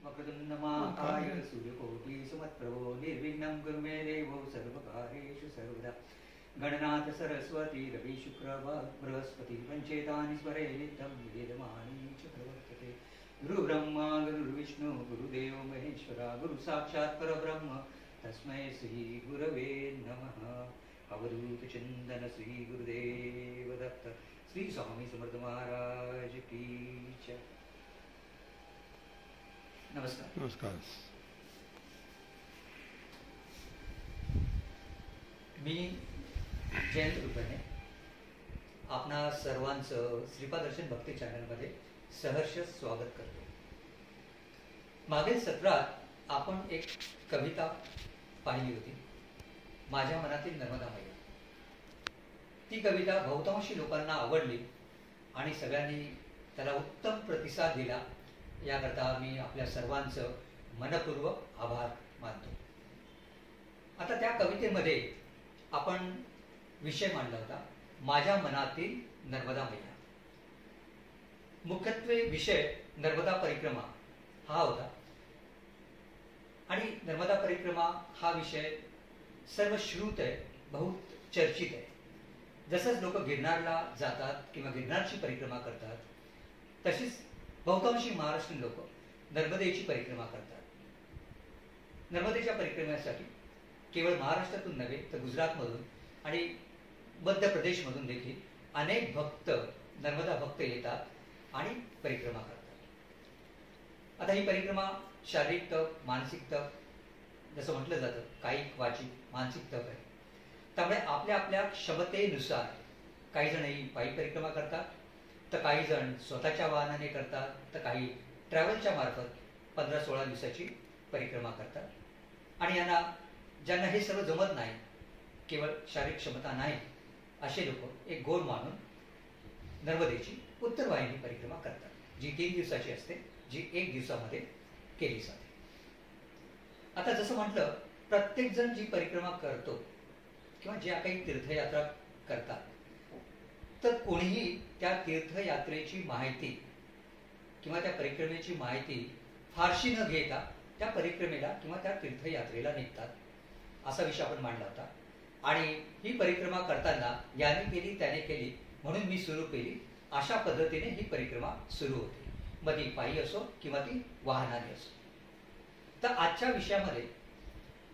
वक्रतुण्डमहाकाय सूर्यकोटि समप्रभो निर्विघ्नं कुरु मे देवो सर्वकार्येषु सर्वदा। गणनाथ सरस्वती रवि शुक्र बृहस्पति पंचेतानि स्वरे नित्यं वेदमानि च प्रवर्तते। गुरु ब्रह्मा गुरुर्विष्णु गुरुदेव महेश्वरा गुरु साक्षात् परब्रह्म तस्मै श्री गुरवे नमः। अवधूत चिंतन श्री गुरुदेव दत्त श्री स्वामी समर्थ महाराज की जय। नमस्कार। नमस्कार। मी जयंत रुपणे आपणा सर्वांचं श्रीपादर्शन भक्ती चॅनलमध्ये सहर्ष स्वागत करतो। मागील सत्रात आपण एक कविता पाहिली होती, माझ्या मनातील नर्मदा मैया। ती कविता बहुतांशी लोकांना आवडली आणि सगळ्यांनी त्याला उत्तम प्रतिसाद दिला, याकरता मी आपल्या सर्वांचं मनपूर्वक आभार मानतो। आता त्या कवितेमध्ये आपण विषय मांडला होता माझ्या मनातील नर्मदा मैया। मुख्यत्वे विषय नर्मदा परिक्रमा हा होता आणि नर्मदा परिक्रमा हा विषय सर्वश्रुत आहे, बहुत चर्चित आहे। जसंच लोक गिरनारला जातात किंवा गिरनारची परिक्रमा करतात, तशीच बहुतांशी महाराष्ट्रीयन लोक नर्मदेची परिक्रमा करतात। नर्मदेच्या परिक्रमेसाठी केवळ महाराष्ट्रातून नव्हे तर गुजरातमधून आणि मध्य प्रदेशमधून देखील अनेक भक्त नर्मदा भक्त येतात आणि परिक्रमा करतात। आता ही परिक्रमा शारीरिक तप, मानसिक तप, जसं म्हटलं जातं कायिक वाचिक मानसिक तप आहे। त्यामुळे आपल्या आपल्या क्षमतेनुसार काही जण ही पायी परिक्रमा करतात, तर काही जण स्वतःच्या वाहनाने करतात, तर काही ट्रॅव्हलच्या मार्फत 15-16 दिवसाची परिक्रमा करतात। आणि ज्यांना हे सर्व जमत नाही, केवळ शारीरिक क्षमता नाही, असे लोक एक गोड मानून नर्मदेची उत्तरवाहिनी परिक्रमा करतात, जी 3 दिवसाची असते, जी 1 दिवसामध्ये केली जाते। आता जसं म्हटलं, प्रत्येक जण जी परिक्रमा करतो किंवा ज्या काही तीर्थयात्रा करतात, तर कोणीही त्या तीर्थयात्रेची माहिती किंवा त्या परिक्रमेची माहिती फारशी न घेता त्या परिक्रमेला किंवा त्या तीर्थयात्रेला निघतात, असा विषय आपण मांडला होता। आणि ही परिक्रमा करताना याने केली त्याने केली म्हणून मी सुरू केली, अशा पद्धतीने ही परिक्रमा सुरू होते, मग ती पायी असो किंवा ती वाहनाने असो। तर आजच्या विषयामध्ये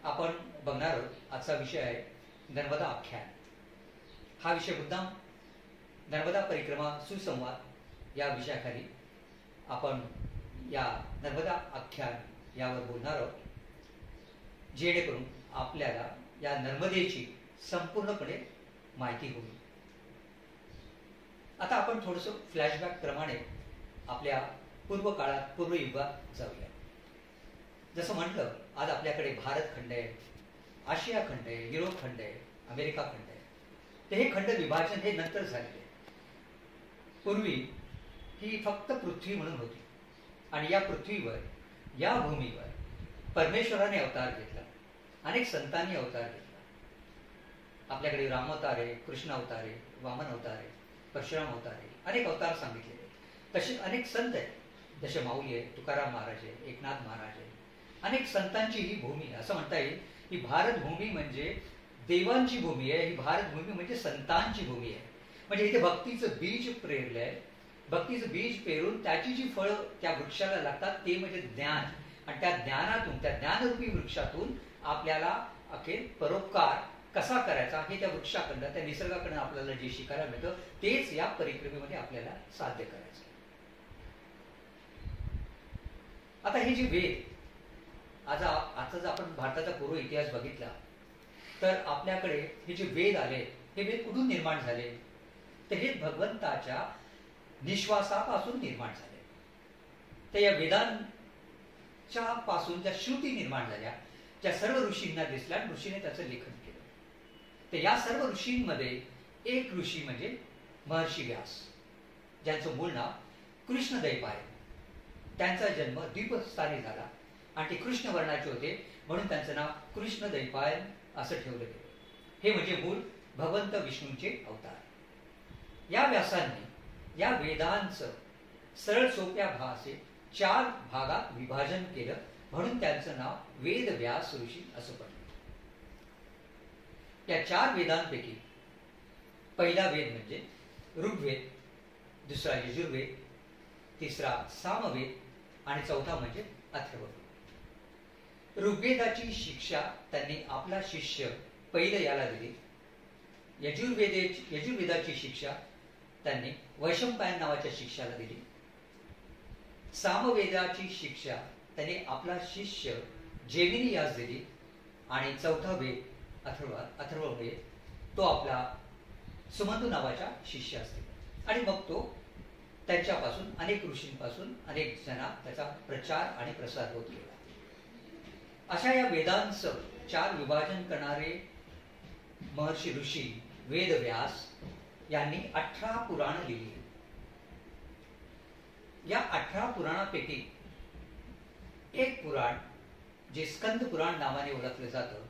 आपण बघणार आहोत, आजचा विषय आहे नर्मदा आख्यान। हा विषय मुद्दाम नर्मदा परिक्रमा सुसंवाद या विषयाखाली आपण या नर्मदा आख्यान यावर बोलणार आहोत, जेणेकरून आपल्याला या नर्मदेची संपूर्णपणे माहिती होईल। आता आपण थोडंसं फ्लॅशबॅक प्रमाणे आपल्या पूर्व काळात, पूर्व युगात जाऊया। जसं म्हटलं, आज आपल्याकडे भारत खंड आहे, आशिया खंड आहे, युरोप खंड आहे, अमेरिका खंड आहे। तर हे खंड विभाजन हे नंतर झालेले। पूर्वी ही फक्त पृथ्वी म्हणून होती आणि या पृथ्वीवर, या भूमीवर परमेश्वराने अवतार घेतला, अनेक संतांनी अवतार घेतला। आपल्याकडे राम अवतार आहे, कृष्ण अवतार आहे, वामन अवतार आहे, परशुराम अवतार आहे, अनेक अवतार सांगितलेले। तसेच अनेक संत आहेत, जसे माऊली आहे, तुकाराम महाराज आहे, एकनाथ महाराज आहे। अनेक संतांची ही भूमी आहे। असं म्हणता येईल ही भारत भूमी म्हणजे देवांची भूमी आहे, ही भारत भूमी म्हणजे संतांची भूमी आहे। म्हणजे इथे भक्तीचं बीज पेरलंय, भक्तीचं बीज पेरून त्याची जी फळं त्या वृक्षाला लागतात ते म्हणजे ज्ञान, आणि त्या ज्ञानातून, त्या ज्ञानरूपी वृक्षातून आपल्याला अखेर परोपकार कसा करायचा हे त्या वृक्षाकडनं, त्या निसर्गाकडनं आपल्याला जे शिकायला मिळतं, तेच या परिक्रमेमध्ये आपल्याला साध्य करायचं। आता हे जे वेद, आजचा जर आपण भारताचा पूर्व इतिहास बघितला तर आपल्याकडे हे जे वेद आले, हे वेद कुठून निर्माण झाले, तर हे भगवंताच्या निश्वासापासून निर्माण झाले। तर या वेदांच्या पासून ज्या श्रुती निर्माण झाल्या, ज्या सर्व ऋषींना दिसल्या, ऋषीने त्याचं लेखन केलं। तर या सर्व ऋषींमध्ये एक ऋषी म्हणजे महर्षी व्यास, ज्यांचं मूळ नाव कृष्णद्वैपायन। त्यांचा जन्म द्वीपस्थानी झाला आणि ते कृष्ण वर्णाचे होते, म्हणून त्यांचं नाव कृष्णद्वैपायन असं ठेवलं गेलं। हे म्हणजे मूळ भगवंत विष्णूंचे अवतार। या व्यासांनी या वेदांचं सरळ सोप्या भाषेत 4 भागात विभाजन केलं, म्हणून त्यांचं नाव वेदव्यास ऋषी असं पडलं. या 4 वेदांपैकी पहिला वेद म्हणजे ऋग्वेद, दुसरा यजुर्वेद, तिसरा सामवेद आणि चौथा म्हणजे अथर्ववेद. ऋग्वेदाची शिक्षा त्यांनी आपला शिष्य पहिलं याला दिली. यजुर्वेदाची शिक्षा त्यांनी वैशंपायन नावाच्या शिष्याला दिली. सामवेदाची शिक्षा त्यांनी आपला शिष्य जेमिनी यास दिली. आणि चौथा वेद अथर्ववेद तो आपला सुमंतू नावाच्या शिष्यास दिला. आणि मग तो त्यांच्यापासून अनेक ऋषींपासून अनेक जना त्याचा प्रचार आणि प्रसार होत गेला. अशा या वेदांचं 4 विभाजन करणारे महर्षी ऋषी वेदव्यास यांनी 18 पुराण लिहिली. या 18 पुराणापैकी एक पुराण जे स्कंद पुराण नावाने ओळखलं जातं,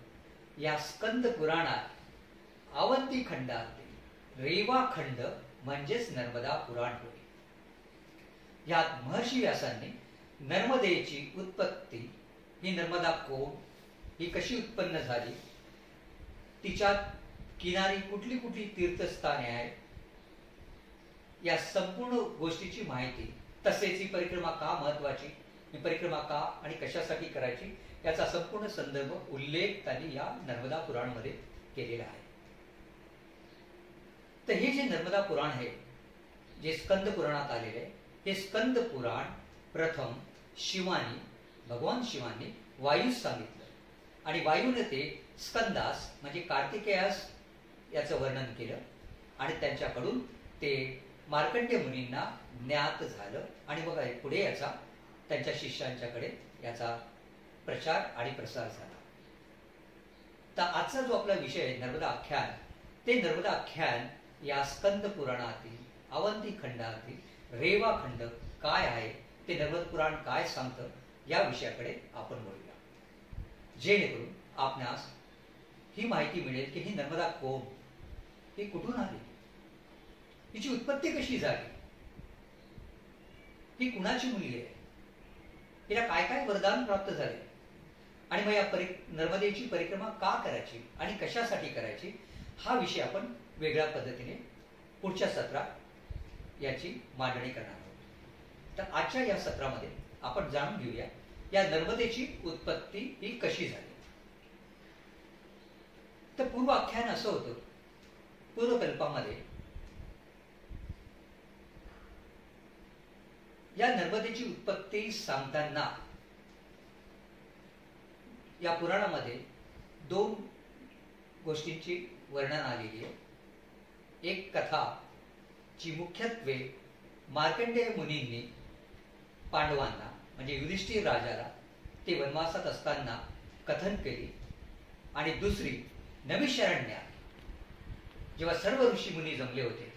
या स्कंद पुराणात अवंती खंडातील रेवा खंड म्हणजेच नर्मदा पुराण होते. यात महर्षी व्यासांनी नर्मदेची उत्पत्ती, ही नर्मदा कोण, ही कशी उत्पन्न झाली, तिच्यात किनारी कुठली कुठली तीर्थस्थाने आहेत, या संपूर्ण गोष्टीची माहिती, तसेच ही परिक्रमा का महत्वाची, ही परिक्रमा का आणि कशासाठी करायची, याचा संपूर्ण संदर्भ उल्लेख त्यांनी या नर्मदा पुराणमध्ये केलेला आहे. तर हे जे नर्मदा पुराण आहे, जे स्कंद पुराणात आलेले आहे, हे स्कंद पुराण प्रथम भगवान शिवानी वायूस सांगितलं. आणि वायूने ते स्कंदास म्हणजे कार्तिकेयास याचं वर्णन केलं. आणि त्यांच्याकडून ते मार्कंडेय मुनींना ज्ञात झालं. आणि मग पुढे याचा त्यांच्या शिष्यांच्याकडे याचा प्रचार आणि प्रसार झाला. तर आजचा जो आपला विषय आहे नर्मदा आख्यान, ते नर्मदा आख्यान या स्कंद पुराणातील अवंती खंडातील रेवा खंड काय आहे, ते नर्मदा पुराण काय सांगतं, या विषयाकडे आपण बोलूया. जेणेकरून आपणास ही माहिती मिळेल की ही नर्मदा कोण, ही कुठून आली, हिची उत्पत्ती कशी झाली, ही कुणाची मुलगी आहे, हिला काय काय वरदान प्राप्त झाले, आणि मग या नर्मदेची परिक्रमा का करायची आणि कशासाठी करायची, हा विषय आपण वेगळ्या पद्धतीने पुढच्या सत्रात याची मांडणी करणार आहोत. तर आजच्या या सत्रामध्ये आपण जाणून घेऊया या नर्मदेची उत्पत्ती ही कशी झाली. तर पूर्व आख्यान असं होतं, पूर्वकल्पामध्ये या नर्मदेची उत्पत्ती सांगताना या पुराणामध्ये 2 गोष्टींची वर्णन आलेली आहे. एक कथा जी मुख्यत्वे मार्कंडेय मुनींनी पांडवांना म्हणजे युधिष्ठिर राजाला ते वनवासात असताना कथन केली. आणि दुसरी नैमिषारण्यात जेव्हा सर्व ऋषीमुनी जमले होते,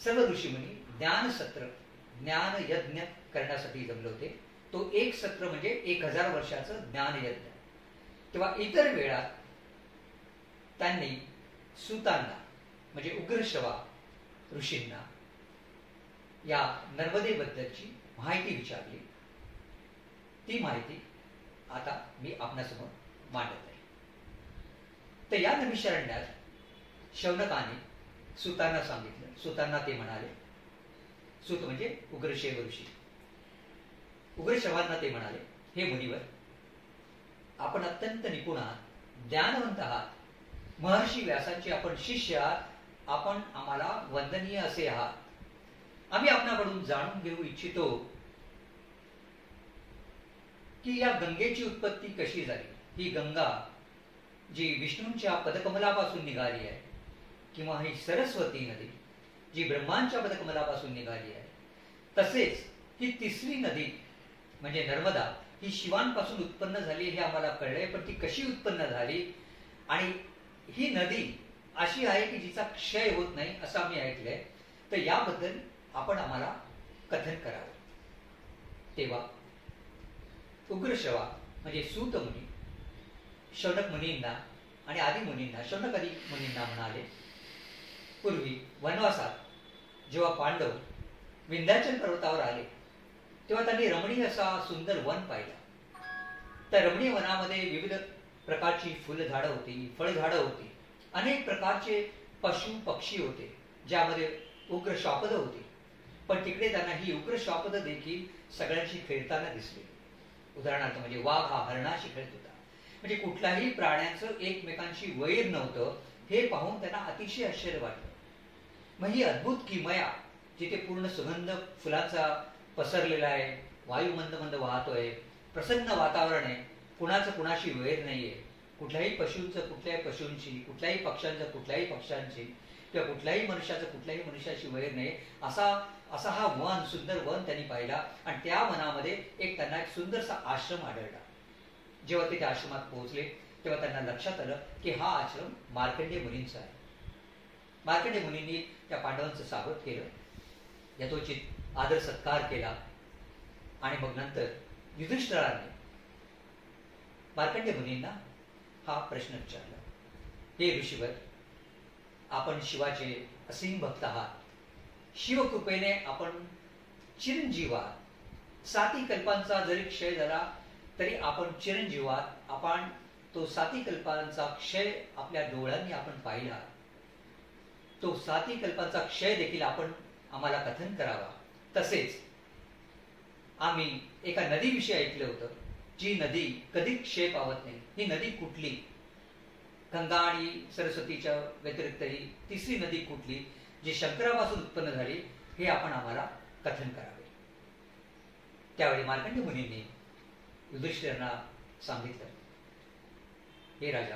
सर्व ऋषीमुनी ज्ञान यज्ञ करण्यासाठी जमले होते. तो एक सत्र म्हणजे 1000 वर्षाचं ज्ञान यज्ञ. तेव्हा इतर वेळात त्यांनी सूतांना म्हणजे उग्रश्रवा ऋषींना या नर्मदेबद्दलची माहिती विचारली. ती माहिती आता मी आपणासमोर मांडत आहे. तर या नैमिषारण्यात शौनकाने सूतांना सांगितलं. सूतांना ते म्हणाले, सूत म्हणजे उग्रश्रेव ऋषी, उग्रश्रवांना ते म्हणाले, हे मुनिवर, आपण अत्यंत निपुण आहात, ज्ञानवंत आहात, महर्षी व्यासांचे आपण शिष्य आहात, आपण आम्हाला वंदनीय असे आहात. आम्ही आपणाकडून जाणून घेऊ इच्छितो की या गंगेची उत्पत्ती कशी झाली. ही गंगा जी विष्णूंच्या पदकमलापासून निघाली आहे, किंवा ही सरस्वती नदी जी ब्रह्मांच्या पदकमलापासून निघाली आहे, तसेच ही तिसरी नदी म्हणजे नर्मदा ही शिवांपासून उत्पन्न झाली हे आम्हाला कळलंय. पण ती कशी उत्पन्न झाली, आणि ही नदी अशी आहे की जिचा क्षय होत नाही असं आम्ही ऐकलंय. तर याबद्दल आपण आम्हाला कथन करावं. तेव्हा उग्रश्रवा म्हणजे सूत मुनी शौनक मुनींना आणि आदी मुनींना, शौनक आदी मुनींना म्हणाले, पूर्वी वनवासात जेव्हा पांडव विंध्याचल पर्वतावर आले तेव्हा त्यांनी रमणीय असा सुंदर वन पाहिला. त्या रमणीय वनामध्ये विविध प्रकारची फुलझाडं होती, फळझाडं होती, अनेक प्रकारचे पशु पक्षी होते, ज्यामध्ये उग्र श्वापदं होती. पण तिकडे त्यांना ही उग्र श्वापदं देखील सगळ्यांशी खेळताना दिसली. उदाहरणार्थ म्हणजे वाघ हा हरणाशी खेळत होता. म्हणजे कुठल्याही प्राण्यांचं एकमेकांशी वैर नव्हतं. हे पाहून त्यांना अतिशय आश्चर्य वाटलं. मग ही अद्भुत किमया जिथे पूर्ण सुगंध फुलांचा पसरलेला आहे, वायू मंद मंद वाहतोय, प्रसन्न वातावरण आहे, कुणाचं कुणाशी वैर नाहीये, कुठल्याही पशूंचं कुठल्याही पशूंशी, कुठल्याही पक्ष्यांचं कुठल्याही पक्ष्यांशी, किंवा कुठल्याही मनुष्याचं कुठल्याही मनुष्याशी वैर नाही, असा हा वन, सुंदर वन त्यांनी पाहिला. आणि त्या वनामध्ये त्यांना एक सुंदरसा आश्रम आढळला. जेव्हा ते त्या आश्रमात पोहोचले तेव्हा त्यांना लक्षात आलं की हा आश्रम मार्कंडेय मुनींचा आहे. मार्कंडेय मुनींनी त्या पांडवांचं स्वागत केलं, यथोचित आदर सत्कार केला. आणि मग नंतर युधिष्ठिराने मार्कंडेय मुनींना हा प्रश्न विचारला, हे ऋषीवर, आपण शिवाचे असीम भक्त आहात. शिवकृपेने आपण चिरंजीवात, 7 कल्पांचा जरी क्षय झाला तरी आपण चिरंजीवात, आपण तो 7 कल्पांचा क्षय आपल्या डोळ्यांनी आपण पाहिला. तो 7 कल्पांचा क्षय देखील आपण आम्हाला कथन करावा. तसेच आम्ही एका नदीविषयी ऐकलं होतं, जी नदी कधी क्षय पावत नाही. ही नदी कुठली? गंगा आणि सरस्वतीच्या व्यतिरिक्तही तिसरी नदी कुठली, जी शंकरापासून उत्पन्न झाली, हे आपण आम्हाला कथन करावे. त्यावेळी मार्कंडेय मुनींनी युधिष्ठिरांना सांगितलं, हे राजा,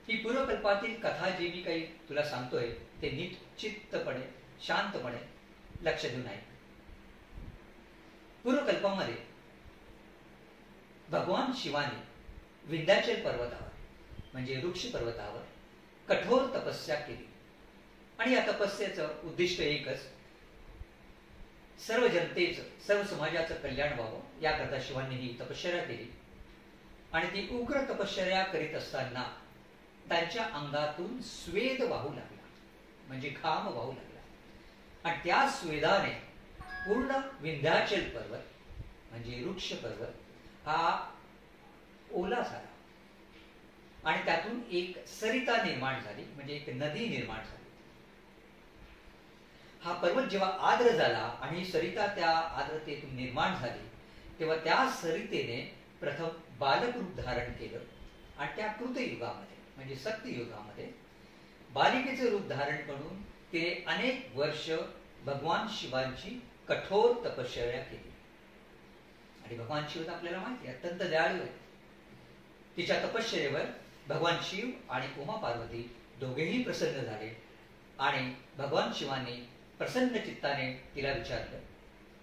ही पूर्वकल्पातील कथा जी मी काही तुला सांगतोय ते नीट चित्तपणे, शांतपणे लक्ष देऊन ऐक. पूर्वकल्पामध्ये भगवान शिवाने विंध्याचल पर्वतावर म्हणजे वृक्ष पर्वतावर कठोर तपस्या केली. आणि या तपस्येचं उद्दिष्ट एकच, सर्व जनतेचं, सर्व समाजाचं कल्याण व्हावं याकरता शिवांनी ही तपश्चर्या केली. आणि ती उग्र तपश्चर्या करीत असताना त्यांच्या अंगातून स्वेद वाहू लागला, म्हणजे घाम वाहू लागला. आणि त्या स्वेदाने पूर्ण विंध्याचल पर्वत म्हणजे वृक्ष पर्वत हा ओला झाला. आणि त्यातून एक सरिता निर्माण झाली, म्हणजे एक नदी निर्माण झाली. हा पर्वत जेव्हा आर्द्र झाला आणि सरिता त्या आर्द्रतेतून निर्माण झाली, तेव्हा त्या सरितेने प्रथम बालक रूप धारण केलं. आणि त्या कृतयुगामध्ये म्हणजे सत्ययुगामध्ये बालिकेचं रूप धारण करून ते अनेक वर्ष भगवान शिवांची कठोर तपश्चर्या केली. आणि भगवान शिव आपल्याला माहिती आहे, अत्यंत दयाळू आहे. तिच्या तपश्चर्येवर भगवान शिव आणि उमा पार्वती दोघेही प्रसन्न झाले. आणि भगवान शिवांनी प्रसन्न चित्ताने तिला विचारलं,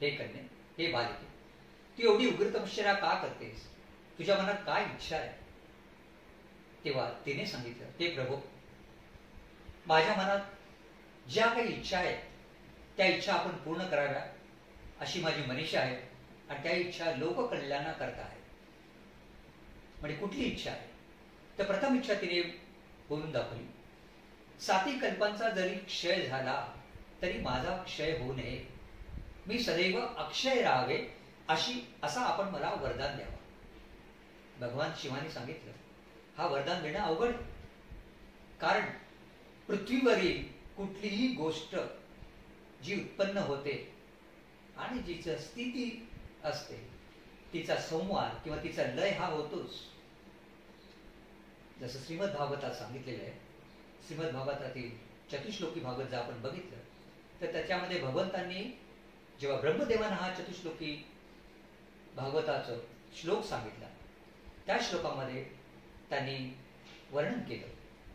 हे कन्ये, हे बालिके, तू एवढी उग्र तपश्चर्या का करतेस? तुझ्या मनात काय इच्छा आहे? तेव्हा तिने सांगितलं, हे प्रभू, माझ्या मनात ज्या काही इच्छा आहेत त्या इच्छा आपण पूर्ण कराव्या अशी माझी मनीषा आहे. आणि त्या इच्छा लोककल्याणाकरता आहे. म्हणजे कुठली इच्छा आहे? तर प्रथम इच्छा तिने बोलून दाखवली, 7 कल्पांचा जरी क्षय झाला तरी माझा क्षय होऊ नये, मी सदैव अक्षय राहावे असा आपण मला वरदान द्यावा. भगवान शिवानी सांगितलं, हा वरदान देणं अवघड, कारण पृथ्वीवरील कुठलीही गोष्ट जी उत्पन्न होते आणि जिची स्थिती असते तिचा संवाद किंवा तिचा लय हा होतोच. जसं श्रीमद भागवतात सांगितलेलं आहे. श्रीमद भागवतातील चतुश्लोकी भागवत जर आपण बघितलं तर त्याच्यामध्ये भगवंतांनी जेव्हा ब्रह्मदेवानं हा चतुश्लोकी भागवताचं श्लोक सांगितला, त्या श्लोकामध्ये त्यांनी वर्णन केलं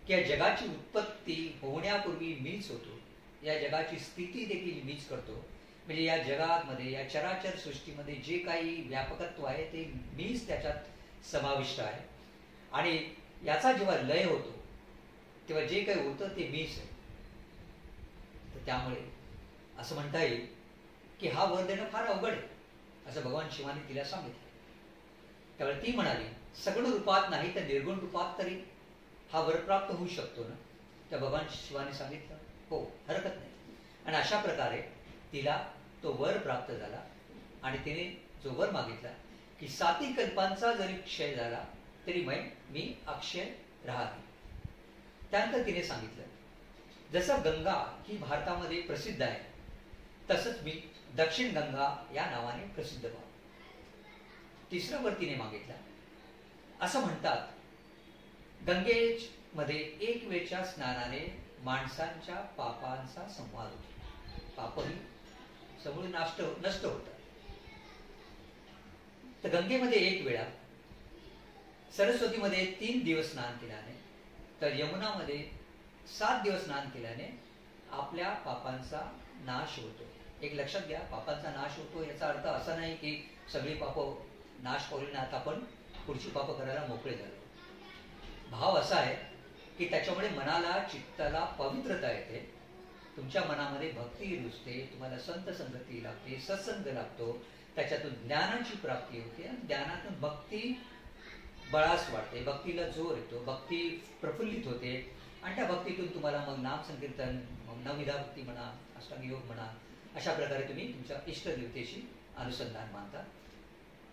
की या जगाची उत्पत्ती होण्यापूर्वी मीच होतो, या जगाची स्थिती देखील मीच करतो. म्हणजे या जगामध्ये, या चराचर सृष्टीमध्ये जे काही व्यापकत्व आहे ते मीच त्याच्यात समाविष्ट आहे. आणि याचा जेव्हा लय होतो तेव्हा जे काही होतं ते मीच आहे. तर त्यामुळे असं म्हणता येईल की हा वर देणं फार अवघड आहे, असं भगवान शिवाने तिला सांगितलं. त्यावेळी ती म्हणाली, सगुण रूपात नाही तर निर्गुण रूपात तरी हा वर प्राप्त होऊ शकतो ना? त्या भगवान शिवाने सांगितलं, हो, हरकत नाही. आणि अशा प्रकारे तिला तो वर प्राप्त झाला आणि तिने जो वर मागितला की 7 कल्पांचा जरी क्षय झाला तरी मी अक्षय राहते. त्यानंतर तिने सांगितलं, जसं गंगा ही भारतामध्ये प्रसिद्ध आहे तसंच मी दक्षिण गंगा या नावाने प्रसिद्ध व्हावं. तिसरा वर तिने मागितला, असं म्हणतात गंगेमध्ये एक वेळच्या स्नानाने माणसांच्या पापांचा संहार होतो, पापही समूळ नष्ट होतात. तर गंगेमध्ये एक वेळा, सरस्वतीमध्ये 3 दिवस स्नान केल्याने, तर यमुनामध्ये 7 दिवस स्नान केल्याने आपल्या पापांचा नाश होतो. एक लक्षात घ्या, पापांचा नाश होतो याचा अर्थ असा नाही की सगळी पाप नाश पावली आता आपण पुढची पाप करायला मोकळे झालो. भाव असा आहे की त्याच्यामुळे मनाला, चित्ताला पवित्रता येते, तुमच्या मनामध्ये भक्ती रुजते, तुम्हाला संत संगती लागते, सत्संग लागतो, त्याच्यातून ज्ञानाची प्राप्ती होते, ज्ञानातून भक्ती बळास वाढते, भक्तीला जोर येतो, भक्ती प्रफुल्लित होते आणि त्या भक्तीतून तुम्हाला मग नाम संकीर्तन, मग नवविधा भक्ती म्हणा, अष्टांग योग म्हणा, अशा प्रकारे तुम्ही तुमच्या इष्टदेवतेशी अनुसंधान मानता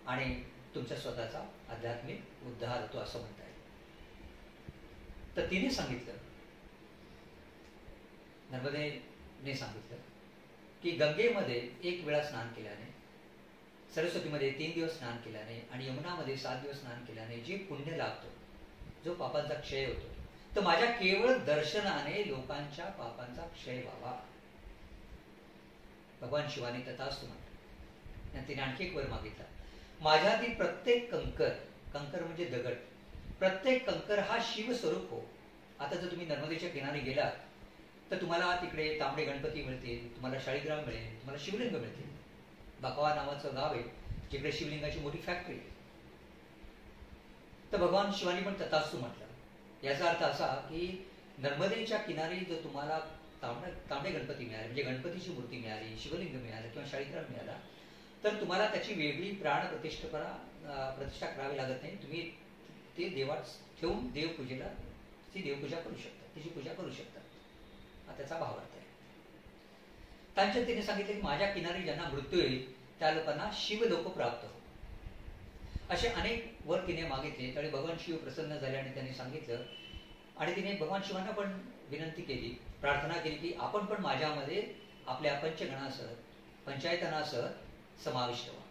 आणि तुमच्या स्वतःचा आध्यात्मिक उद्धार होतो असं म्हणता येईल. तर तिने सांगितलं, नर्मदेने सांगितलं की गंगेमध्ये एक वेळा स्नान केल्याने, सरस्वतीमध्ये 3 दिवस स्नान केल्याने आणि यमुनामध्ये 7 दिवस स्नान केल्याने जे पुण्य लाभतो, जो पापांचा क्षय होतो, तर माझ्या केवळ दर्शनाने लोकांच्या पापांचा क्षय व्हावा. भगवान शिवाने तथास्तु म्हटलं. तिने आणखी एक वर मागितला, माझ्यातील प्रत्येक कंकर म्हणजे दगड, प्रत्येक कंकर हा शिवस्वरूप हो. आता जर तुम्ही नर्मदेच्या किनारी गेलात तर तुम्हाला तिकडे तांबडे गणपती मिळतील, तुम्हाला शाळीग्राम मिळेल, तुम्हाला शिवलिंग मिळतील. बाकावा नावाचं गाव आहे जिकडे शिवलिंगाची मोठी फॅक्टरी. तर भगवान शिवानी पण तथास्तु म्हटलं. याचा अर्थ असा की नर्मदेच्या किनारी जर तुम्हाला तांबडे गणपती मिळाले, म्हणजे गणपतीची मूर्ती मिळाली, शिवलिंग मिळालं किंवा शाळीग्राम मिळाला, तर तुम्हाला त्याची वेगळी प्राण प्रतिष्ठा करावी लागत नाही. तुम्ही ते देवात ठेवून देवपूजेला ती देवपूजा करू शकता, तिची पूजा करू शकता. हा त्याचा भावार्थ आहे. त्यांच्या तिने सांगितले की माझ्या किनारी ज्यांना मृत्यू येईल त्या लोकांना शिवलोक प्राप्त हो. असे अनेक वर तिने मागितले. त्यावेळी भगवान शिव प्रसन्न झाले आणि त्यांनी सांगितलं आणि तिने भगवान शिवांना पण विनंती केली, प्रार्थना केली की आपण पण माझ्यामध्ये आपल्या पंचगणासह, पंचायतनासह समाविष्ट व्हा.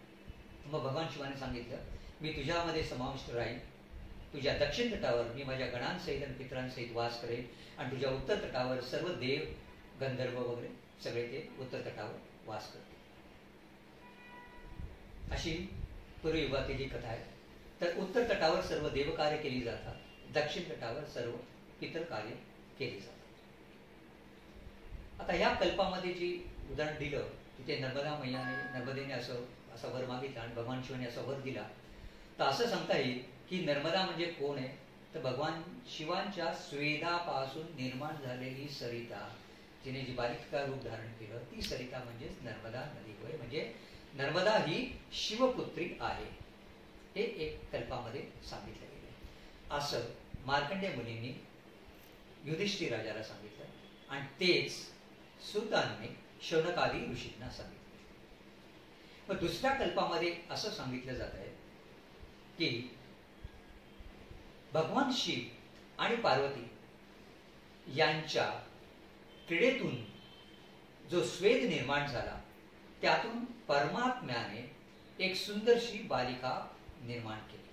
मग भगवान शिवाने सांगितलं, मी तुझ्यामध्ये समाविष्ट राहील. तुझ्या दक्षिण तटावर मी माझ्या गणांसहित आणि पितरांसहित वास करेन आणि तुझ्या उत्तर तटावर सर्व देव, गंधर्व वगैरे सगळे ते उत्तर तटावर वास करतील. अशी पूर्वयुगातील ही कथा आहे. तर उत्तर तटावर सर्व देवकार्य केली जातात, दक्षिण तटावर सर्व पितर कार्य केली जातात. आता ह्या कल्पामध्ये जी उदाहरण दिलं तिथे नर्मदेने असा वर मागितला आणि भगवान शिवाने असा वर दिला. तर असं सांगता येईल की नर्मदा म्हणजे कोण आहे, तर भगवान शिवांच्या स्वेदापासून निर्माण झालेली सरिता, जिने जी बालिका रूप धारण केलं, ती सरिता म्हणजेच नर्मदा नदी होय. म्हणजे नर्मदा ही शिवपुत्री आहे, हे एक कल्पामध्ये सांगितलं गेलं. असं मार्कंडेय मुनींनी युधिष्ठिर राजाला सांगितलं आणि तेच सुतांनी शौनकादी ऋषींना सांगितलं. पण दुसऱ्या कल्पामध्ये असं सांगितलं जात आहे की भगवान शिव आणि पार्वती यांच्या क्रीडेतून जो स्वेद निर्माण झाला, त्यातून परमात्म्याने एक सुंदरशी बालिका निर्माण केली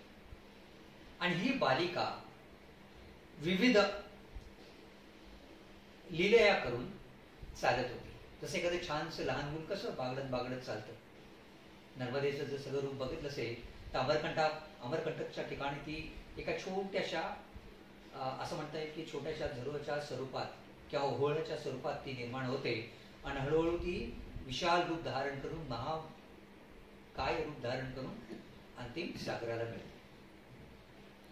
आणि ही बालिका विविध लीलया करून चालत होती. जसे एखादं छानसं लहान मूल कसं बागडत चालतं. नर्मदेचं जर सगळं रूप बघितलं असेल तर अमरकंटकच्या ठिकाणी ती एका छोट्याशा असं म्हणता येईल की छोट्याशा झरोच्या स्वरूपात किंवा ओहोळ्याच्या स्वरूपात ती निर्माण होते आणि हळूहळू ती विशाल रूप धारण करून, महाकाय रूप धारण करून अंतिम सागराला मिळते.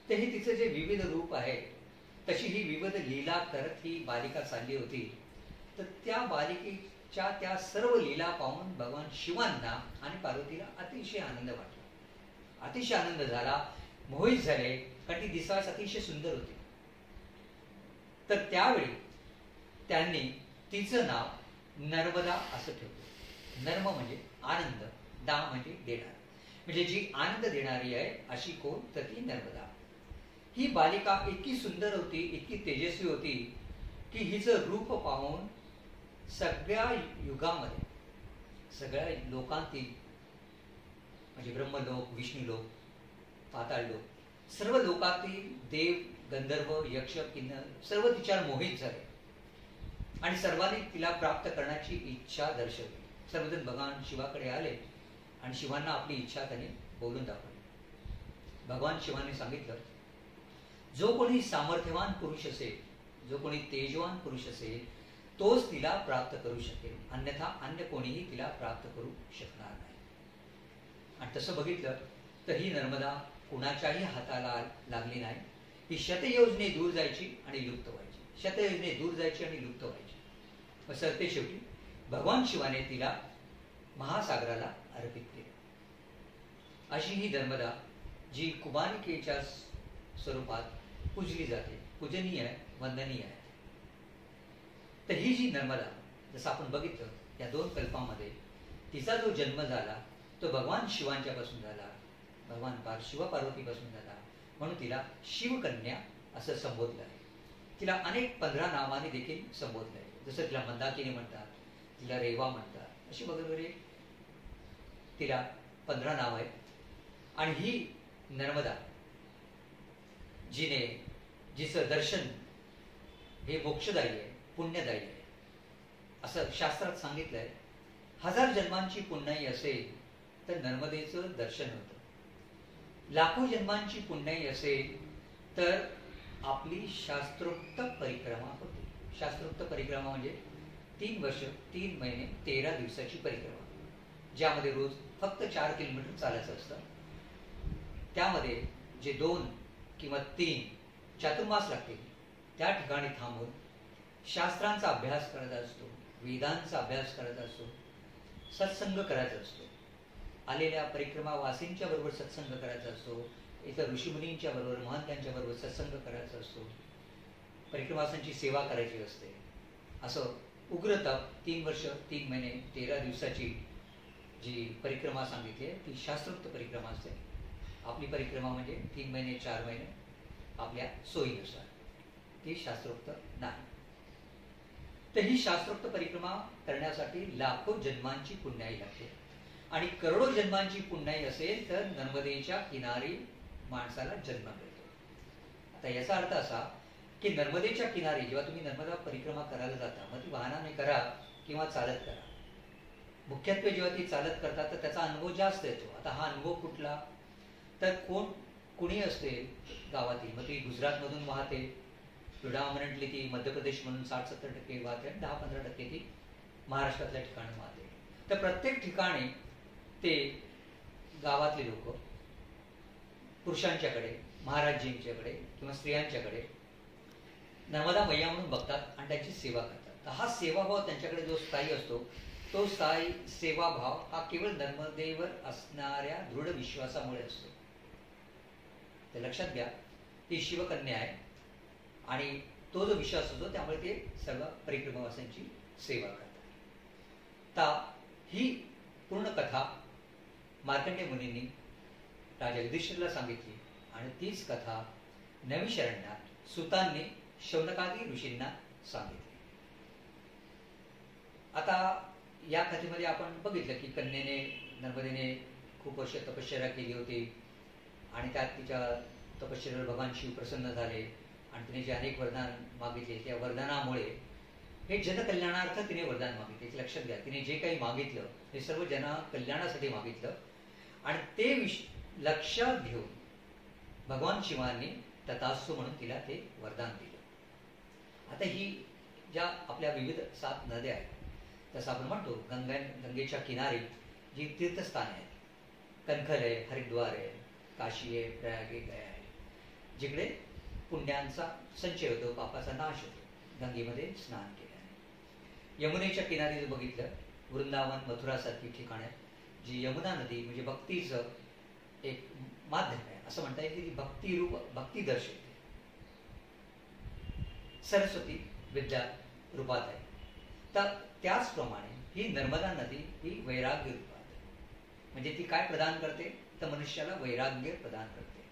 तर हे तिचं जे विविध रूप आहे, तशी ही विविध लीला करत ही बालिका चालली होती. तर त्या बालिकेच्या त्या सर्व लीला पाहून भगवान शिवांना आणि पार्वतीला अतिशय आनंद वाटला, अतिशय आनंद झाला, मोहित झाले, कारण ती दिसास अतिशय सुंदर होती. तर त्यावेळी त्यांनी तिचं नाव नर्मदा असं ठेवलं. नर्म म्हणजे आनंद, दा म्हणजे देणार, म्हणजे जी आनंद देणारी आहे अशी कोण, तर ती नर्मदा. ही बालिका इतकी सुंदर होती, इतकी तेजस्वी होती की हिचं रूप पाहून सगळ्या युगामध्ये, सगळ्या लोकांतील म्हणजे ब्रह्मलोक, विष्णुलोक, पाताळ लोक, सर्व लोकातील देव, गंधर्व, यक्ष, किन्नर सर्व तिच्यावर मोहित झाले आणि सर्वांनी तिला प्राप्त करण्याची इच्छा दर्शवली. सर्वजण भगवान शिवाकडे आले आणि शिवांना आपली इच्छा त्याने बोलून दाखवली. भगवान शिवांनी सांगितलं, जो कोणी सामर्थ्यवान पुरुष असेल, जो कोणी तेजवान पुरुष असेल तोच तिला प्राप्त करू शकेल, अन्यथा अन्य कोणीही तिला प्राप्त करू शकणार नाही. आणि तसं बघितलं तर ही नर्मदा कुणाच्याही हाताला लागली नाही. ही शतयोजने दूर जायची आणि लुप्त व्हायची, शतयोजने दूर जायची आणि लुप्त व्हायची. मग सरते शेवटी भगवान शिवाने तिला महासागराला अर्पित केली. अशी ही नर्मदा जी कुमारिकेच्या स्वरूपात पूजली जाते, पूजनीय आहे, वंदनीय आहे. तर ही जी नर्मदा, जसं आपण बघितलं या 2 कल्पामध्ये, तिचा जो जन्म झाला तो भगवान शिवांच्या पासून झाला, भगवान शिव पार्वतीपासून झाला, म्हणून तिला शिवकन्या असं संबोधलं आहे. तिला अनेक 15 नावाने देखील संबोधलं आहे. जसं तिला मंदाकिनी म्हणतात, तिला रेवा म्हणतात, अशी वगैरे तिला 15 नाव आहेत. आणि ही नर्मदा जिचं दर्शन हे मोक्षदायी आहे, पुण्यदायी आहे, असं शास्त्रात सांगितलंय. 1000 जन्मांची पुण्याई असेल तर नर्मदेचं दर्शन होतं. लाखो जन्मांची पुण्याई असेल तर आपली शास्त्रोक्त परिक्रमा होते. शास्त्रोक्त परिक्रमा म्हणजे 3 वर्ष 3 महिने 13 दिवसाची परिक्रमा, ज्यामध्ये रोज फक्त 4 किलोमीटर चालायचं असतं. त्यामध्ये जे 2 किंवा 3 चातुर्मास लागतील त्या ठिकाणी थांबून शास्त्रांचा अभ्यास करायचा असतो, वेदांचा अभ्यास करायचा असतो, सत्संग करायचा असतो, आलेल्या परिक्रमावासींच्या बरोबर सत्संग करायचा असतो, इतर ऋषीमुनींच्या बरोबर, महंतांच्या बरोबर सत्संग करायचा असतो, परिक्रमावासींची सेवा करायची असते. असं उग्र तप 3 वर्ष 3 महिने 13 दिवसाची जी परिक्रमा सांगितली आहे ती शास्त्रोक्त परिक्रमा असते. आपली परिक्रमा म्हणजे 3 महिने 4 महिने आपल्या सोयीनुसार, ती शास्त्रोक्त नाही. तर ही शास्त्रोक्त परिक्रमा करण्यासाठी लाखो जन्मांची पुण्याई लागते आणि करोडो जन्मांची पुण्याई असेल तर नर्मदेच्या किनारी माणसाला जन्म मिळतो. आता याचा अर्थ असा की नर्मदेच्या किनारी जेव्हा तुम्ही नर्मदा परिक्रमा करायला जाता, मग ती वाहनाने करा किंवा चालत करा, मुख्यत्वे जेव्हा ती चालत करतात तर त्याचा अनुभव जास्त येतो. आता हा अनुभव कुठला, तर कुणी असते गावातील, मग ती गुजरातमधून वाहते, प्रिडॉमिनंटली ती मध्य प्रदेशमधून 60-70% वाहते आणि 10-15% ती महाराष्ट्रातल्या ठिकाणी वाहते. तर प्रत्येक ठिकाणी ते गावातले लोक पुरुषांच्याकडे, महाराजजींच्याकडे किंवा स्त्रियांच्याकडे नर्मदा मैया म्हणून बघतात आणि त्यांची सेवा करतात. तर हा सेवाभाव त्यांच्याकडे जो स्थायी असतो, तो स्थायी सेवाभाव हा केवळ नर्मदेवर असणाऱ्या दृढ विश्वासामुळे असतो. ते लक्षात घ्या, ती शिवकन्या आहे आणि तो जो विश्वास असतो त्यामुळे ते सर्व परिक्रमावासींची सेवा करतात. तर ही पूर्ण कथा मार्कंडेय मुनींनी राजा युधिष्ठिरला सांगितली आणि तीच कथा नैमिषारण्यात सुतांनी शौनकादी ऋषींना सांगितली. आता या कथेमध्ये आपण बघितलं की कन्येने, नर्मदेने खूप वर्ष तपश्चर्या केली होती आणि त्यात तिच्या तपश्चर्यावर भगवान शिव प्रसन्न झाले आणि तिने जे अनेक वरदान मागितले त्या वरदानामुळे हे जनकल्याणार्थ तिने वरदान मागितले. लक्षात घ्या, तिने जे काही मागितलं हे सर्व कल्याणासाठी मागितलं आणि ते लक्षात घेऊन भगवान शिवांनी तथास्तु म्हणून तिला ते वरदान दिलं. आता ही ज्या आपल्या विविध 7 नद्या आहेत, तसं आपण म्हणतो गंगेच्या किनारी जी तीर्थस्थाने आहेत, कणखल आहे, हरिद्वार आहे, काशी आहे, प्रयाग आहे, गया आहे, जिकडे पुण्यांचा संचय होतो, पापाचा नाश होतो, गंगेमध्ये स्नान केल्याने. यमुनेच्या किनारी जर बघितलं, वृंदावन, मथुरासारखी ठिकाणं आहेत जी यमुना नदी म्हणजे भक्तीचं एक माध्यम आहे, असं म्हणता येईल की भक्ती दर्शवते. सरस्वती विद्या रूपात आहे. तर त्याचप्रमाणे ही नर्मदा नदी ही वैराग्य रूपात, म्हणजे ती काय प्रदान करते, तर मनुष्याला वैराग्य प्रदान करते.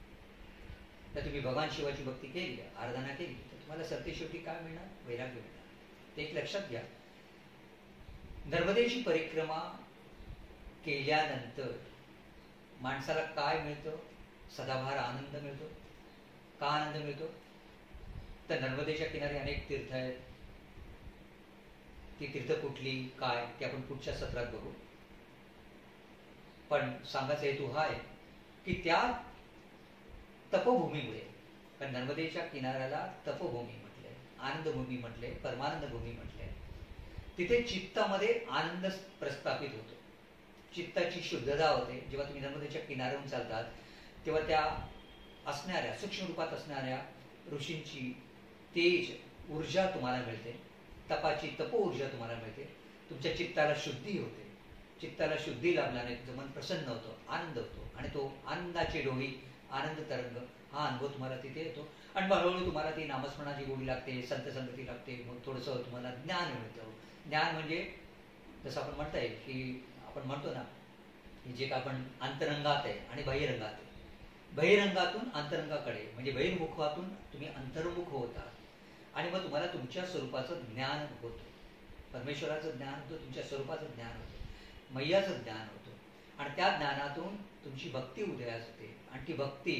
तर तुम्ही भगवान शिवाची भक्ती केली, आराधना केली, तर तुम्हाला सरतेशेवटी काय मिळणार, वैराग्य मिळणार. ते एक लक्षात घ्या. नर्मदेची परिक्रमा केल्यानंतर माणसाला काय मिळतं, सदाभार आनंद मिळतो. का आनंद मिळतो, तर नर्मदेच्या किनारी अनेक तीर्थ आहेत. ती तीर्थ कुठली काय ते आपण पुढच्या सत्रात बघू. पण सांगायचा हेतू हा आहे की त्या तपोभूमीमुळे, कारण नर्मदेच्या किनाऱ्याला तपोभूमी म्हटले, आनंदभूमी म्हटले, परमानंद भूमी म्हटले, तिथे चित्तामध्ये आनंद प्रस्थापित होतो, चित्ताची शुद्धता होते. जेव्हा तुम्ही नर्मदेच्या किनाऱ्यावरून चालतात तेव्हा त्या असणाऱ्या सूक्ष्म रूपात असणाऱ्या ऋषींची तेज ऊर्जा तुम्हाला मिळते, तपाची तपो ऊर्जा तुम्हाला मिळते, तुमच्या चित्ताला शुद्धी होते. चित्ताला शुद्धी लाभल्याने तुझं मन प्रसन्न होतं, आनंद होतो, आणि तो आनंदाची डोळी, आनंद तरंग हा अनुभव तुम्हाला तिथे येतो. आणि हळूहळू तुम्हाला ती नामस्मरणाची गोडी लागते, संत संगती लागते, मग थोडंसं तुम्हाला ज्ञान मिळतं. ज्ञान म्हणजे जसं आपण म्हणता येईल की आपण म्हणतो ना, जे का आपण अंतरंगात आहे आणि बहिरंगात आहे, बहिरंगातून अंतरंगाकडे, म्हणजे बहिर्मुखातून तुम्ही अंतर्मुख होता, आणि मग तुम्हाला तुमच्या स्वरूपाचं ज्ञान होतं, परमेश्वराचं ज्ञान होतं, तुमच्या स्वरूपाचं ज्ञान होतं, मैयाचं ज्ञान होतं, आणि त्या ज्ञानातून तुमची भक्ती उदयास होते. आणि ती भक्ती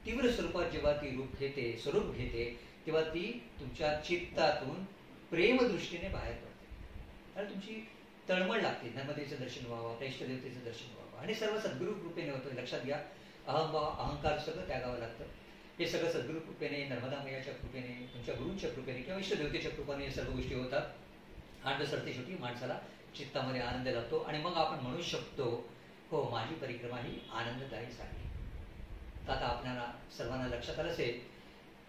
तीव्र स्वरूपात जेव्हा ती रूप घेते, स्वरूप घेते, तेव्हा ती तुमच्या चित्तातून प्रेमदृष्टीने बाहेर पडते, आणि तुमची तळमळ लागते. नर्मदेचं दर्शन व्हावं, आपल्या इष्टदेवतेचं दर्शन व्हावं, आणि सर्व सद्गुरू कृपेने होतं. लक्षात घ्या, अहंकार सगळं त्यागावं लागतं. हे सगळं सद्गुरू कृपेने, नर्मदा मैयाच्या कृपेने, तुमच्या गुरूंच्या कृपेने किंवा इष्टदेवतेच्या कृपेने हे सर्व गोष्टी होतात. आणि सरते शेवटी माणसाला चित्तामध्ये आनंद लागतो, आणि मग आपण म्हणू शकतो, हो, माझी परिक्रमा ही आनंददायी झाली. तर आता आपल्याला सर्वांना लक्षात आलं असेल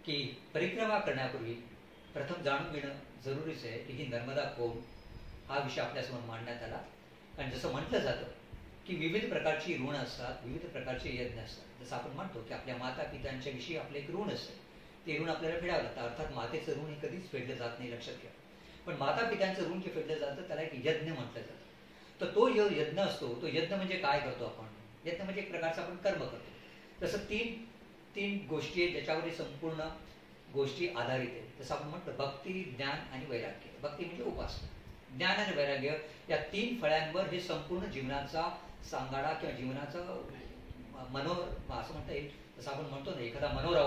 की परिक्रमा करण्यापूर्वी प्रथम जाणून घेणं जरुरीच आहे की ही नर्मदा कोण, हा विषय आपल्यासमोर मांडण्यात आला. कारण जसं म्हटलं जातं की विविध प्रकारची ऋण असतात, विविध प्रकारचे यज्ञ असतात. जसं आपण म्हणतो की आपल्या माता पित्यांच्या विषयी आपलं एक ऋण असतं, ते ऋण आपल्याला फेडावं लागतं. अर्थात मातेचं ऋण हे कधीच फेडलं जात नाही, लक्षात घ्या. पण माता पित्यांचं ऋण जे फेडलं जातं त्याला एक यज्ञ म्हटलं जातं. तर तो जो यज्ञ असतो, तो यज्ञ म्हणजे काय करतो आपण, यज्ञ म्हणजे एक प्रकारचं आपण कर्म करतो. तसं तीन गोष्टी आहेत ज्याच्यावर संपूर्ण गोष्टी आधारित आहेत. जसं आपण म्हणतो भक्ती, ज्ञान आणि वैराग्य. भक्ती म्हणजे उपासना, ज्ञान आणि वैराग्य या तीन फळ्यांवर हे संपूर्ण जीवनाचा सांगाडा किंवा जीवनाचा असं म्हणता येईल. जसं आपण म्हणतो ना, एखादा मनोरा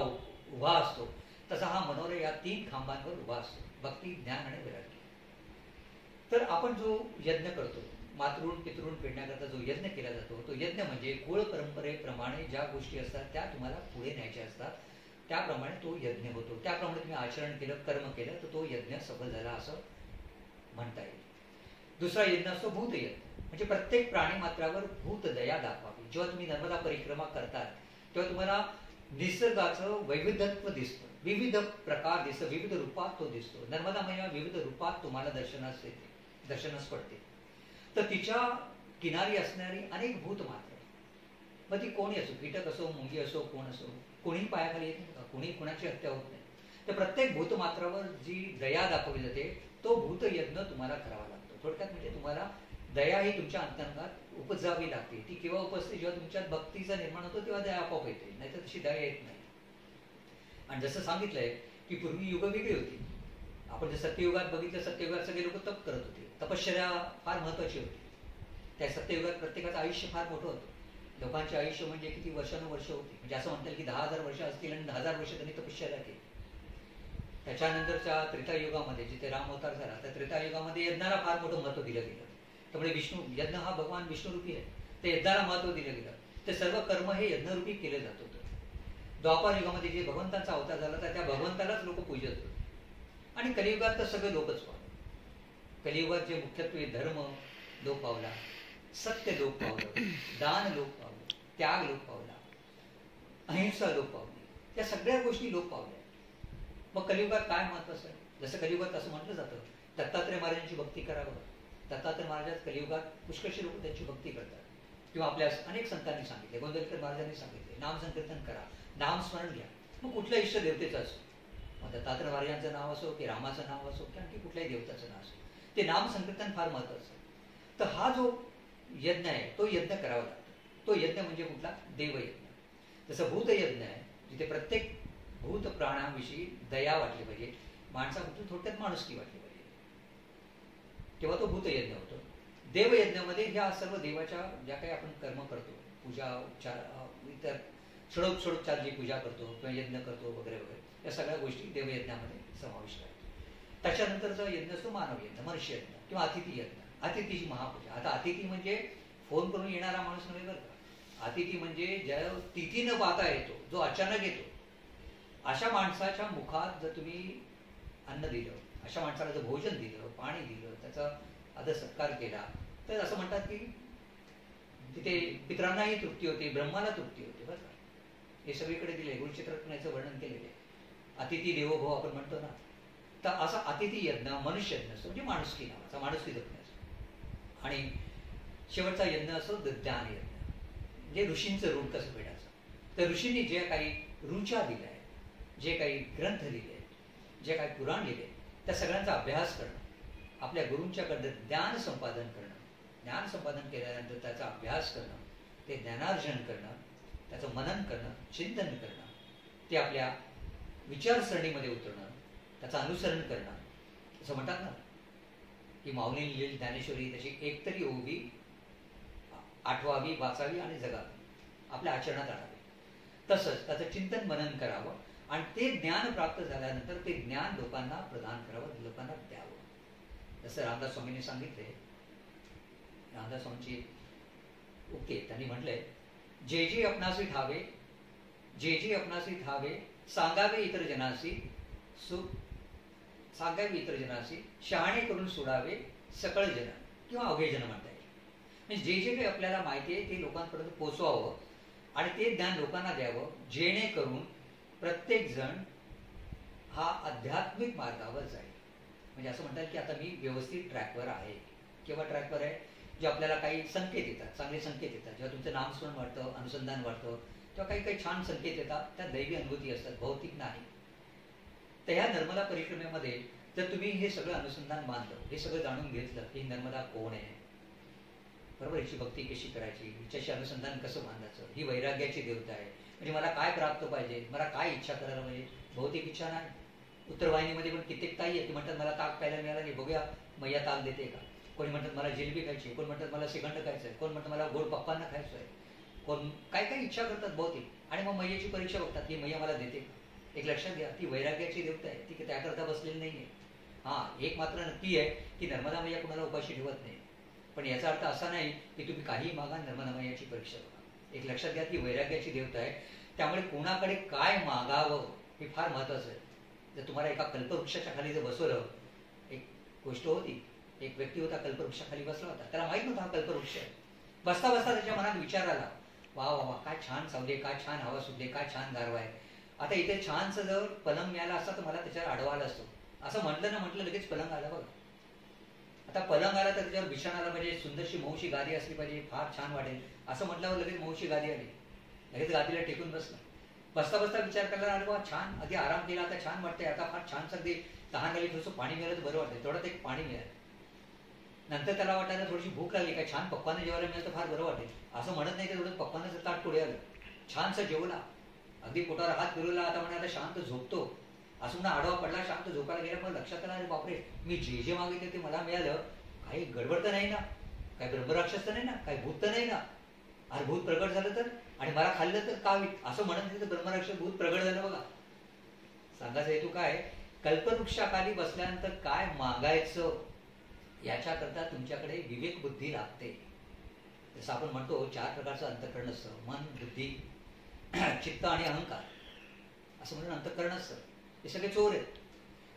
उभा असतो, तसा हा मनोरा या तीन खांबांवर उभा असतो, भक्ती, ज्ञान आणि वैराग्य. तर आपण जो यज्ञ करतो, मातृण पितृण फेडण्याकरता जो यज्ञ केला जातो, तो यज्ञ म्हणजे कुळ परंपरेप्रमाणे ज्या गोष्टी असतात त्या तुम्हाला पुढे न्यायच्या असतात, त्याप्रमाणे तो यज्ञ होतो. त्याप्रमाणे तुम्ही आचरण केलं, कर्म केलं, तर तो यज्ञ सफल झाला असं म्हणता येईल. दुसरा यज्ञ असतो भूतयज्ञ, म्हणजे प्रत्येक प्राणी मात्रावर भूतदया दाखवावी. जेव्हा तुम्ही नर्मदा परिक्रमा करतात तेव्हा तुम्हाला निसर्गाचं वैविध्यत्व दिसतं, विविध प्रकार दिसतं, विविध रूपात तो दिसतो. नर्मदा मैया विविध रूपात तुम्हाला दर्शनास पडते. तर तिच्या किनारी असणारी अनेक भूत मात्र, मग ती कोणी असो, कीटक असो, मुंगी असो, कोण असो, कोणीही पायाखाली येत नाही, कोणी कोणाची हत्या होत नाही. तर प्रत्येक भूतमात्रावर जी दया दाखवली जाते, तो भूतयज्ञ तुम्हाला करावा लागतो. थोडक्यात म्हणजे तुम्हाला दया ही तुमच्या अंतर्गत उपजावी लागते. ती केव्हा उपजते, जेव्हा तुमच्यात भक्तीचा निर्माण होतो तेव्हा दया आपोआप येते, नाहीतर तशी दया येत नाही. आणि जसं सांगितलंय की पूर्वी युग वेगळी होती. आपण जर सत्ययुगात बघितलं, सत्ययुगात सगळे लोक तप करत होते, तपश्चर्या फार महत्वाची होती. त्या सत्ययुगात प्रत्येकाचं आयुष्य फार मोठं होतं. लोकांचे आयुष्य म्हणजे किती वर्षानुवर्ष होती, म्हणजे असं म्हणता येईल की 10,000 वर्ष असतील आणि 10,000 वर्ष त्यांनी तपश्चर्या केली. त्याच्यानंतरच्या त्रेतायुगामध्ये जिथे राम अवतार झाला, त्या त्रेतायुगामध्ये यज्ञाला फार मोठं महत्व दिलं गेलं. त्यामुळे विष्णू, यज्ञ हा भगवान विष्णुरूपी आहे, ते यज्ञाला महत्व दिलं गेलं. ते सर्व कर्म हे यज्ञरूपी केले जात होतं. द्वापार युगामध्ये जे भगवंतांचा अवतार झाला तर त्या भगवंतालाच लोक पूजत होते. आणि कलियुगात तर सगळे लोकच पावलं. कलियुगात जे मुख्यत्वे धर्म लोक पावला, सत्य लोक पावलं, दान लोक पावलं, त्याग लोक पावला, अहिंसा लोक पावली, या सगळ्या गोष्टी लोक पावल्या. मग कलियुगात काय महत्वाचं आहे? जसं कलियुगात असं म्हटलं जातं, दत्तात्रय महाराजांची भक्ती करावं. दत्तात्रय महाराज कलियुगात पुष्कळशी लोक त्यांची भक्ती करतात. किंवा आपल्या अनेक संतांनी सांगितले, गोंदवलेकर महाराजांनी सांगितले, नाम संकीर्तन करा, नाम स्मरण घ्या. मग कुठल्या इष्ट देवतेचं असो, मग दत्तात्रय महाराजांचं नाव असो की रामाचं नाव असो की आणखी कुठल्याही देवताचं नाव असो, ते नाम संकीर्तन फार महत्वाचं. तर हा जो यज्ञ आहे तो यज्ञ करावा लागतो. तो यज्ञ म्हणजे कुठला? देवयज्ञ. जसं भूतयज्ञ आहे, जिथे प्रत्येक भूत प्राणाविषयी दया वाटली पाहिजे, माणसाबद्दल थोडक्यात माणुसकी वाटली पाहिजे, तेव्हा तो भूतयज्ञ होतो. देवयज्ञामध्ये ह्या सर्व देवाच्या ज्या काही आपण कर्म करतो, पूजा उपचार, इतर षडोपचार जी पूजा करतो किंवा यज्ञ करतो वगैरे वगैरे, या सगळ्या गोष्टी देवयज्ञामध्ये समाविष्ट आहेत. त्याच्यानंतरचा यज्ञ असतो मानवयज्ञ, मनुष्ययज्ञ किंवा अतिथी यज्ञ. अतिथीची महापूजा. आता अतिथी म्हणजे फोन करून येणारा माणूस नव्हे बरं का. अतिथी म्हणजे ज्या तिथी न पाहता येतो, जो अचानक येतो, अशा माणसाच्या मुखात जर तुम्ही अन्न दिलं, अशा माणसाला जर भोजन दिलं, पाणी दिलं, त्याचा आदर सत्कार केला, तर असं म्हणतात की तिथे पितरांनाही तृप्ती होते, ब्रह्माला तृप्ती होते बरं का. हे सगळीकडे दिले, गुरुचित्रात याचं वर्णन केलेलं आहे. अतिथी देवो भव आपण म्हणतो ना, तर असा अतिथी यज्ञ मनुष्य यज्ञ असतो, म्हणजे माणुसकी नावाचा, माणुसकी जपण्याचा. आणि शेवटचा यज्ञ असतो ज्ञान यज्ञ, म्हणजे ऋषींचं ऋण कसं फेडायचं. तर ऋषींनी जे काही ऋचा दिल्या आहेत, जे काही ग्रंथ लिहिले आहेत, जे काही पुराण लिहिले, त्या सगळ्यांचा अभ्यास करणं, आपल्या गुरूंच्याकडनं ज्ञान संपादन करणं, ज्ञान संपादन केल्यानंतर त्याचा अभ्यास करणं, ते ज्ञानार्जन करणं, त्याचं मनन करणं, चिंतन करणं, ते आपल्या विचारसरणीमध्ये उतरणं, त्याचं अनुसरण करणं. असं म्हणतात ना की माऊली लिहिलेली ज्ञानेश्वरी तशी एकतरी ओवी आठवावी, वाचावी आणि जगावी, आपल्या आचरणात आणावी. तसंच त्याचं चिंतन मनन करावं आणि ते ज्ञान प्राप्त झाल्यानंतर ते ज्ञान लोकांना प्रदान करावं, लोकांना द्यावं. जसं रामदास स्वामींनी सांगितले, रामदास स्वामींची उक्ती, त्यांनी म्हटलंय, जे जे आपणासी ठावे, जे जे आपणासी ठावे, सांगावे इतर जनासी, सांगावे इतर जनासी, शहाणे करून सोडावे सकळ जन किंवा अवघे जन म्हणता येईल. म्हणजे जे जे काही आपल्याला माहिती आहे ते लोकांपर्यंत पोचवावं आणि ते ज्ञान लोकांना द्यावं, जेणेकरून प्रत्येक जण हा आध्यात्मिक मार्गावर जाईल. म्हणजे असं म्हणतात की आता मी व्यवस्थित ट्रॅकवर आहे. किंवा ट्रॅकवर आहे, जे आपल्याला काही संकेत येतात, चांगले संकेत येतात. जेव्हा तुमचं नामस्मरण वाटतं, अनुसंधान वाटतं, तेव्हा काही काही छान संकेत येतात, त्या दैवी अनुभूती असतात, भौतिक नाही. तर ह्या नर्मदा परिक्रमेमध्ये जर तुम्ही हे सगळं अनुसंधान बांधलं, हे सगळं जाणून घेतलं की नर्मदा कोण आहे, बरोबर, हिची भक्ती कशी करायची, हिच्याशी अनुसंधान कसं बांधायचं, ही वैराग्याची देवता आहे, म्हणजे मला काय प्राप्त पाहिजे, मला काय इच्छा करायला पाहिजे, भौतिक इच्छा नाही. उत्तरवाहिनीमध्ये पण कित्येक ताई आहे की म्हणतात मला ताक प्यायला मिळाला नाही, बघूया मैया ताक देते का. कोणी म्हणतात मला जिलेबी खायची, कोण म्हणतात मला श्रीखंड खायचं आहे, कोण म्हणतात मला गोड पप्पांना खायचं आहे, कोण काय काय इच्छा करतात भौतिक, आणि मग मैयाची परीक्षा बघतात की मैया मला देते का. एक लक्षात घ्या, ती वैराग्याची देवता आहे, ती त्याकरता बसलेली नाही आहे. हां, एक मात्र नक्की आहे की नर्मदा मैया कुणाला उपाशी ठेवत नाही, पण याचा अर्थ असा नाही की तुम्ही काही मागा नर्मदा मैयाची परीक्षा बघा. एक लक्षात घ्या, ती वैराग्याची देवता आहे, त्यामुळे कोणाकडे काय मागावं हे फार महत्वाचं आहे. जर तुम्हाला एका कल्पवृक्षाच्या खाली जर बसवलं, एक गोष्ट होती, एक व्यक्ती होता कल्पवृक्षाखाली बसला होता, त्याला माहित नव्हता हा कल्पवृक्ष आहे. बसता बसता त्याच्या मनात विचार आला, वा वा वा, काय छान सावली, काय छान हवा सुटली, काय छान गारवा आहे. आता इथे छानसं जर पलंग मिळाला असता तर मला त्याच्यावर आडवा आला असतो. असं म्हटलं ना म्हटलं लगेच पलंग आला बघा. आता पलंग आला तर त्याच्यावर बिछाण आला पाहिजे, सुंदरशी मऊशी गादी असली पाहिजे, फार छान वाटेल. असं म्हटल्यावर लगेच मऊशी गादी आली, लगेच गादीला टेकून बसला. बसता बसता विचार करायला, अरे वा छान, आधी आराम केला, आता छान वाटतंय, आता फार छान सगळी तहान लागली, थोडंसं पाणी मिळालं तर बरं वाटतं, तेवढं एक पाणी मिळालं. नंतर त्याला वाटायला थोडीशी भूक लागली, काय छान पप्पांना जेवायला मिळालं तर फार बरं वाटेल. असं म्हणत नाही तर थोडं पप्पांना ताट पुढे आलं, छानसं जेवला, अगदी पोटावर हात फिरवला, आता म्हणे आता शांत झोपतो, असं म्हणून आडवा पडला, शांत झोपायला गेला. पण लक्षात आला, अरे बापरे, मी जे जे मागितले ते मला मिळालं, काही गडबड तर नाही ना, काही ब्रह्मराक्षस तर नाही ना, काही भूत तर नाही ना, अरे भूत प्रगट झालं तर, आणि मला खाल्लं तर का, असं म्हणत नाही तर ब्रह्मराक्षस भूत प्रगट झालं बघा. सांगायचा हेतू काय, कल्पवृक्षाखाली बसल्यानंतर काय मागायचं याच्याकरता तुमच्याकडे विवेक बुद्धी लागते. जसं आपण म्हणतो 4 प्रकारचं अंतःकरण असतं, मन, बुद्धी, चित्त आणि अहंकार, असं म्हणून अंतःकरण असतं. हे सगळे चोर आहेत.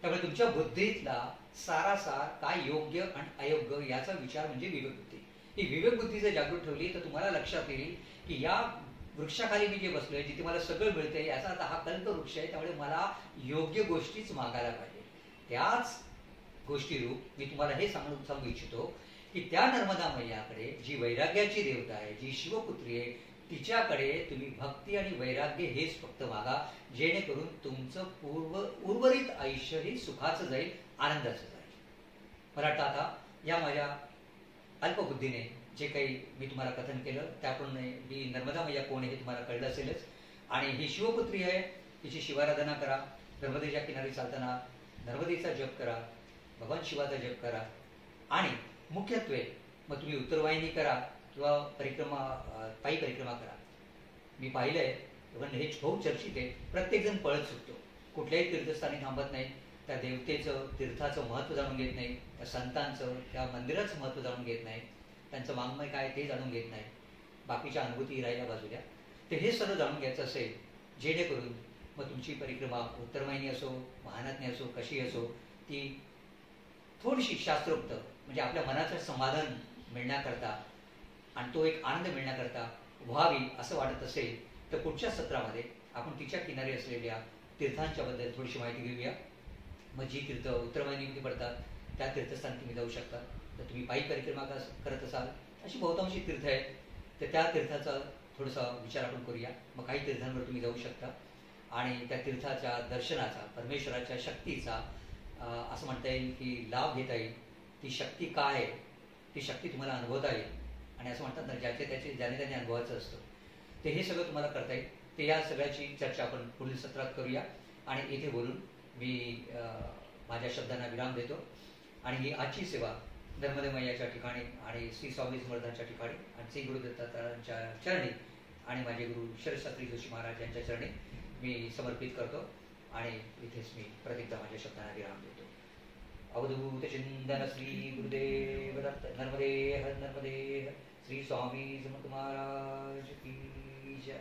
त्यामुळे तुमच्या बुद्धीतला सारासार काय योग्य आणि अयोग्य याचा विचार म्हणजे विवेक बुद्धी. ही विवेक बुद्धी जर जागृत ठेवली तर तुम्हाला लक्षात येईल की या वृक्षाखाली मी जे बसलोय, जिथे मला सगळं मिळतंय, याचा आता हा कल्पवृक्ष आहे, त्यामुळे मला योग्य गोष्टीच मागायला पाहिजे. त्याच गोष्टी रूप मी तुम्हाला हे सांगू इच्छितो की त्या नर्मदा मैयाकडे, जी वैराग्याची देवता आहे, जी शिवपुत्री आहे, तिच्याकडे तुम्ही भक्ती आणि वैराग्य हेच फक्त मागा, जेणेकरून तुमचं उर्वरित आयुष्य हे सुखाचं जाईल, आनंदाचं जाईल. मला वाटतं आता या माझ्या अल्पबुद्धीने जे काही मी तुम्हाला कथन केलं त्याप्रमाणे ही नर्मदा मैया कोण आहे हे तुम्हाला कळलं असेलच. आणि ही शिवपुत्री आहे, तिची शिवाराधना करा. नर्मदेच्या किनारी चालताना नर्मदेचा जप करा, भगवान शिवाचा जप करा. आणि मुख्यत्वे मग तुम्ही उत्तरवाहिनी करा किंवा पायी परिक्रमा करा. मी पाहिलंय पण हे बहुत चर्चित आहे. प्रत्येकजण पळत सुटतो, कुठल्याही तीर्थस्थानी थांबत नाही, त्या देवतेचं तीर्थाचं महत्त्व जाणून घेत नाही, त्या संतांचं त्या मंदिराचं महत्त्व जाणून घेत नाही, त्यांचं वाङ्मय काय ते जाणून घेत नाही, बाकीच्या अनुभूती राहिल्या बाजूला. तर हे सर्व जाणून घ्यायचं असेल जेणेकरून मग तुमची परिक्रमा उत्तरवाहिनी असो, महानज्ञ असो, कशी असो, ती थोडीशी शास्त्रोक्त म्हणजे आपल्या मनाचं समाधान मिळण्याकरता आणि तो एक आनंद मिळण्याकरता व्हावी असं वाटत असेल तर पुढच्या सत्रामध्ये आपण तिच्या किनारी असलेल्या तीर्थांच्या बद्दल थोडीशी माहिती घेऊया. मग जी तीर्थ उत्तरवाहिनीमध्ये पडतात त्या तीर्थस्थानी तुम्ही जाऊ शकता. तर तुम्ही पायी परिक्रमा करत असाल अशी बहुतांशी तीर्थ आहेत, तर त्या तीर्थाचा थोडासा विचार आपण करूया. मग काही तीर्थांवर तुम्ही जाऊ शकता आणि त्या तीर्थाच्या दर्शनाचा, परमेश्वराच्या शक्तीचा असं म्हणता येईल की लाभ घेता येईल. ती शक्ती काय आहे, ती शक्ती तुम्हाला अनुभवता येईल. आणि असं म्हणतात ना, ज्याने त्याने अनुभवायचं असतं, ते हे सगळं तुम्हाला करता येईल. ते या सगळ्याची चर्चा आपण पुढील सत्रात करूया. आणि इथे बोलून मी माझ्या शब्दांना विराम देतो. आणि ही आजची सेवा नर्मदे मैयाच्या ठिकाणी आणि श्री स्वामी समर्थांच्या ठिकाणी आणि श्री गुरुदत्तांच्या चरणी आणि माझे गुरु शरदशास्त्री जोशी महाराज यांच्या चरणी मी समर्पित करतो. आणि इथेच मी प्रत्येकदा माझ्या शब्दांना विराम देतो. अवधूत चिंतन श्री गुरुदेव दत्त. नर्मदे हर नर्मदे हर. श्री स्वामी समर्थ महाराज की जय.